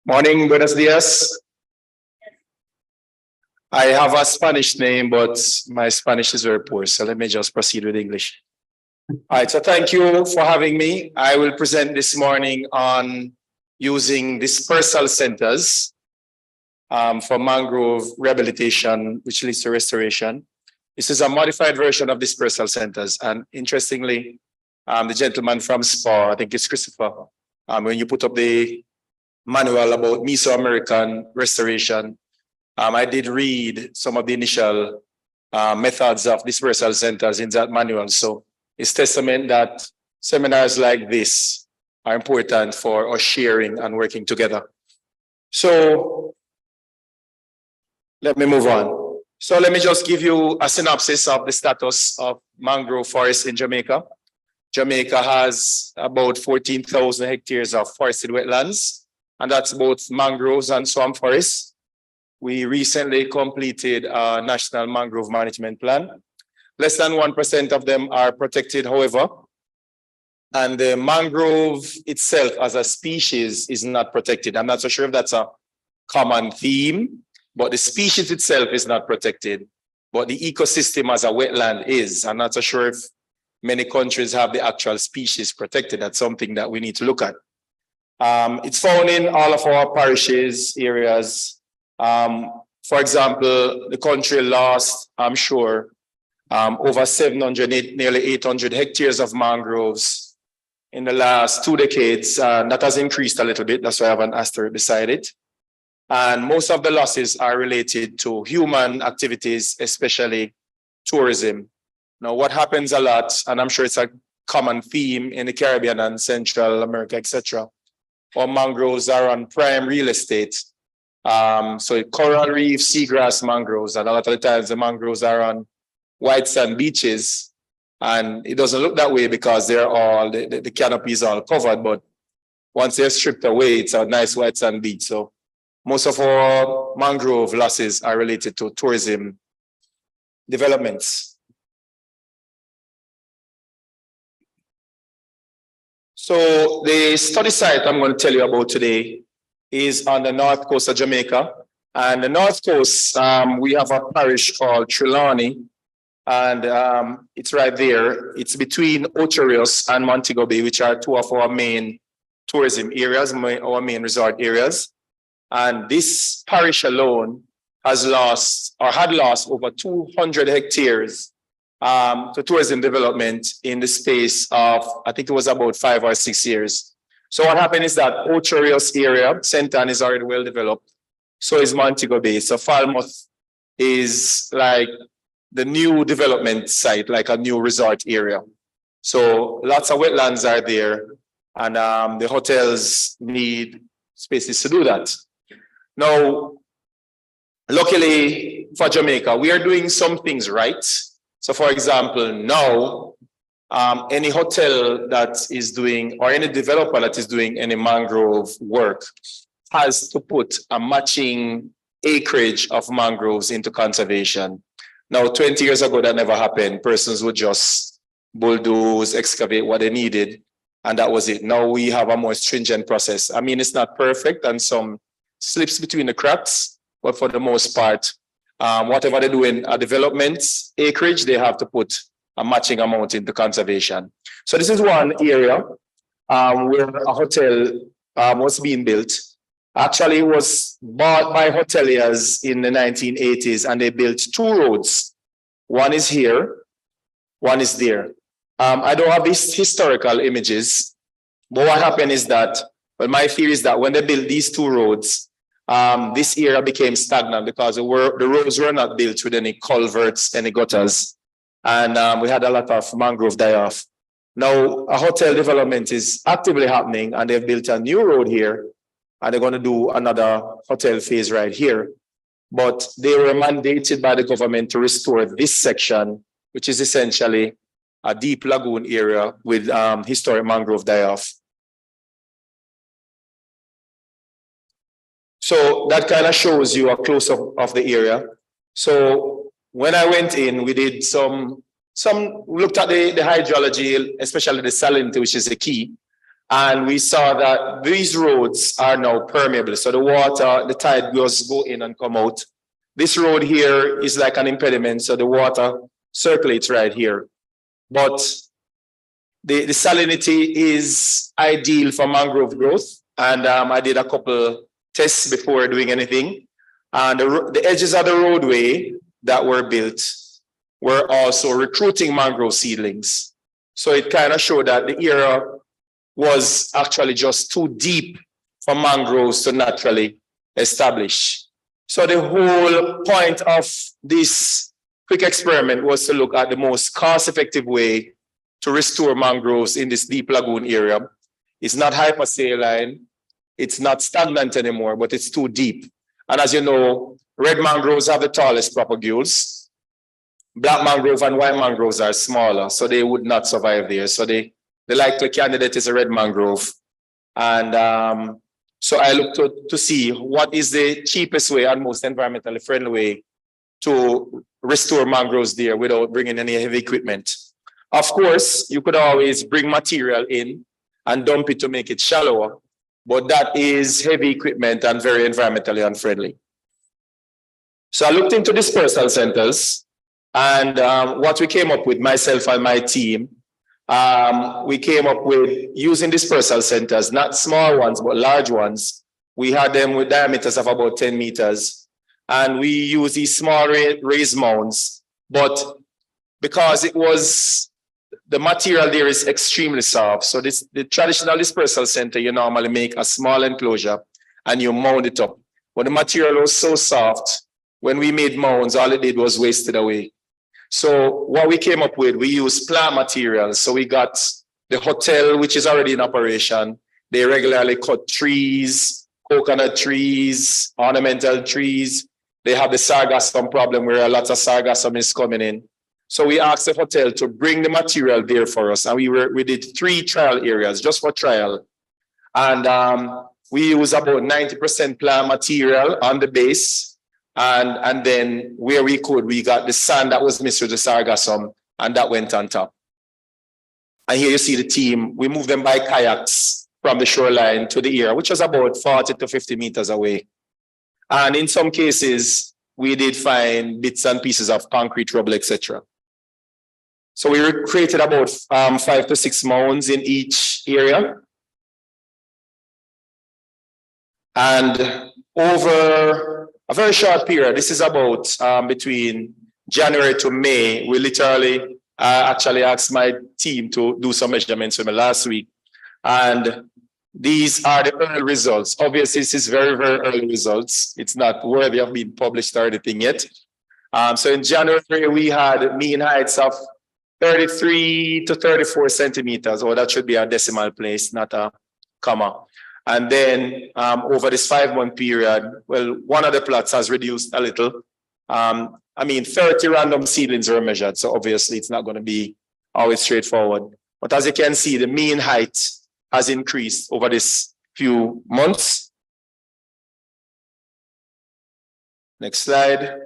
Morning, buenos dias. I have a Spanish name, but my Spanish is very poor, so let me just proceed with English. All right, so thank you for having me. I will present this morning on using dispersal centers for mangrove rehabilitation, which leads to restoration. This is a modified version of dispersal centers. And interestingly, the gentleman from SPA, I think it's Christopher, when you put up the manual about Mesoamerican restoration, I did read some of the initial methods of dispersal centers in that manual. So it's testament that seminars like this are important for us sharing and working together. So let me move on. So let me just give you a synopsis of the status of mangrove forests in Jamaica. Jamaica has about 14,000 hectares of forested wetlands, and that's both mangroves and swamp forests. We recently completed a national mangrove management plan. Less than 1% of them are protected, however, and the mangrove itself as a species is not protected. I'm not so sure if that's a common theme, but the species itself is not protected, but the ecosystem as a wetland is. I'm not so sure if many countries have the actual species protected. That's something that we need to look at. It's found in all of our parishes, areas. For example, the country lost, I'm sure, over 700, nearly 800 hectares of mangroves in the last 2 decades. That has increased a little bit. That's why I have an asterisk beside it. And most of the losses are related to human activities, especially tourism. Now, what happens a lot, and I'm sure it's a common theme in the Caribbean and Central America, etc., our mangroves are on prime real estate. So coral reef, seagrass mangroves, and a lot of the times the mangroves are on white sand beaches. And it doesn't look that way because they're all, the canopy is all covered, but once they're stripped away, it's a nice white sand beach. So most of our mangrove losses are related to tourism developments. So the study site I'm going to tell you about today is on the north coast of Jamaica. And the north coast, we have a parish called Trelawney, and it's right there. It's between Ocho Rios and Montego Bay, which are two of our main tourism areas, our main resort areas. And this parish alone has lost, or had lost, over 200 hectares to tourism development in the space of, I think it was about 5 or 6 years. So what happened is that Ocho Rios area, St. Ann, is already well developed. So is Montego Bay. So Falmouth is like the new development site, like a new resort area. So lots of wetlands are there, and the hotels need spaces to do that. Now, luckily for Jamaica, we are doing some things right. So for example, now, any hotel that is doing, or any developer that is doing any mangrove work has to put a matching acreage of mangroves into conservation. Now, 20 years ago, that never happened. Persons would just bulldoze, excavate what they needed, and that was it. Now we have a more stringent process. I mean, it's not perfect, and some slips between the cracks, but for the most part, whatever they do in a development acreage, they have to put a matching amount into conservation. So this is one area where a hotel was being built. Actually, it was bought by hoteliers in the 1980s, and they built 2 roads. One is here, one is there. I don't have these historical images, but what happened is that, well, my theory is that when they built these 2 roads, this area became stagnant because the roads were not built with any culverts, any gutters, and we had a lot of mangrove die-off. Now, a hotel development is actively happening, and they've built a new road here, and they're going to do another hotel phase right here. But they were mandated by the government to restore this section, which is essentially a deep lagoon area with historic mangrove die-off. So that kind of shows you a close-up of the area. So when I went in, we did we looked at the hydrology, especially the salinity, which is the key. And we saw that these roads are now permeable. So the water, the tide goes go in and come out. This road here is like an impediment, so the water circulates right here. But the salinity is ideal for mangrove growth. And I did a couple tests before doing anything. And the edges of the roadway that were built were also recruiting mangrove seedlings. So it kind of showed that the area was actually just too deep for mangroves to naturally establish. So the whole point of this quick experiment was to look at the most cost-effective way to restore mangroves in this deep lagoon area. It's not hypersaline, it's not stagnant anymore, but it's too deep. And as you know, red mangroves have the tallest propagules. Black mangrove and white mangroves are smaller, so they would not survive there. So the likely candidate is a red mangrove. And so I looked to see what is the cheapest way and most environmentally friendly way to restore mangroves there without bringing any heavy equipment. Of course, you could always bring material in and dump it to make it shallower, but that is heavy equipment and very environmentally unfriendly. So I looked into dispersal centers, and what we came up with, myself and my team, we came up with using dispersal centers, not small ones, but large ones. We had them with diameters of about 10 meters. And we use these small raised mounds. But because it was, the material there is extremely soft. So the traditional dispersal center, you normally make a small enclosure and you mound it up. But the material was so soft, when we made mounds, all it did was wasted away. So what we came up with, we used plant materials. So we got the hotel, which is already in operation. They regularly cut trees, coconut trees, ornamental trees. They have the sargassum problem where a lot of sargassum is coming in. So we asked the hotel to bring the material there for us. And we did 3 trial areas just for trial. And we used about 90% plant material on the base. And then where we could, we got the sand that was mixed with the sargassum, and that went on top. And here you see the team. We moved them by kayaks from the shoreline to the area, which was about 40 to 50 meters away. And in some cases, we did find bits and pieces of concrete rubble, etc. So we created about 5 to 6 mounds in each area. And over a very short period, this is about between January to May, we literally actually asked my team to do some measurements for me last week. And these are the early results. Obviously, this is very, very early results. It's not worthy of being published or anything yet. So in January, we had mean heights of 33 to 34 centimeters. Oh, that should be a decimal place, not a comma. And then over this 5-month period, well, one of the plots has reduced a little. 30 random seedlings were measured. So obviously it's not going to be always straightforward. But as you can see, the mean height has increased over this few months. Next slide.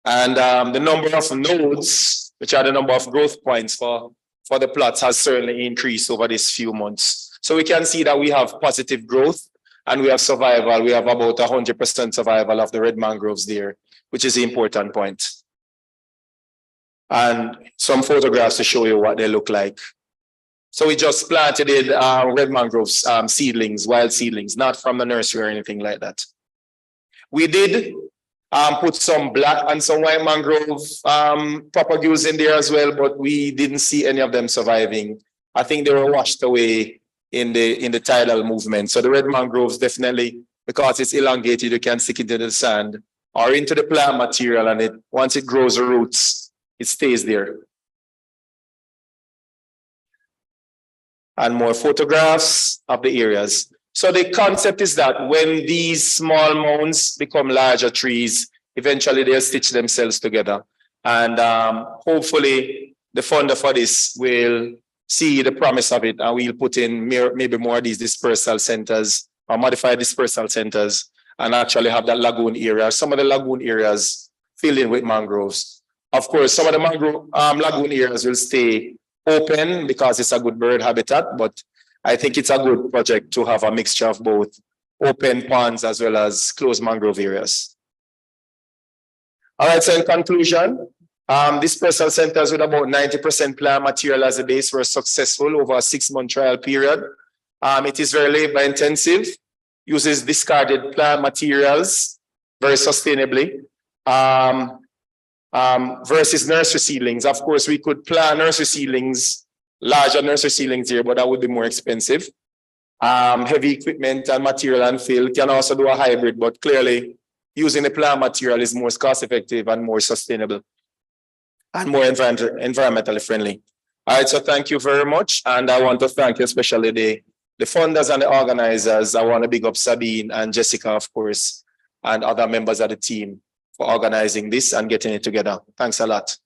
And the number of nodes, which are the number of growth points for the plots, has certainly increased over these few months. So we can see that we have positive growth and we have survival. We have about 100% survival of the red mangroves there, which is the important point. And some photographs to show you what they look like. So we just planted red mangroves seedlings, wild seedlings, not from the nursery or anything like that. We did put some black and some white mangrove propagules in there as well, but we didn't see any of them surviving. I think they were washed away in the tidal movement. So the red mangroves definitely, because it's elongated, you can stick it into the sand or into the plant material, and once it grows the roots, it stays there. And more photographs of the areas. So the concept is that when these small mounds become larger trees, eventually they'll stitch themselves together. And hopefully the funder for this will see the promise of it, and we'll put in maybe more of these dispersal centers or modified dispersal centers and actually have that lagoon area. Some of the lagoon areas filled in with mangroves. Of course, some of the mangrove lagoon areas will stay open because it's a good bird habitat, but I think it's a good project to have a mixture of both open ponds as well as closed mangrove areas. All right, so in conclusion, dispersal centers with about 90% plant material as a base were successful over a 6-month trial period. It is very labor intensive, uses discarded plant materials very sustainably, versus nursery seedlings. Of course, we could plant nursery seedlings, larger nursery seedlings here, but that would be more expensive. Heavy equipment and material and fill can also do a hybrid, but clearly using the plant material is more cost effective and more sustainable and more environmentally friendly. All right, so thank you very much. And I want to thank you, especially the funders and the organizers. I want to big up Sabine and Jessica, of course, and other members of the team for organizing this and getting it together. Thanks a lot.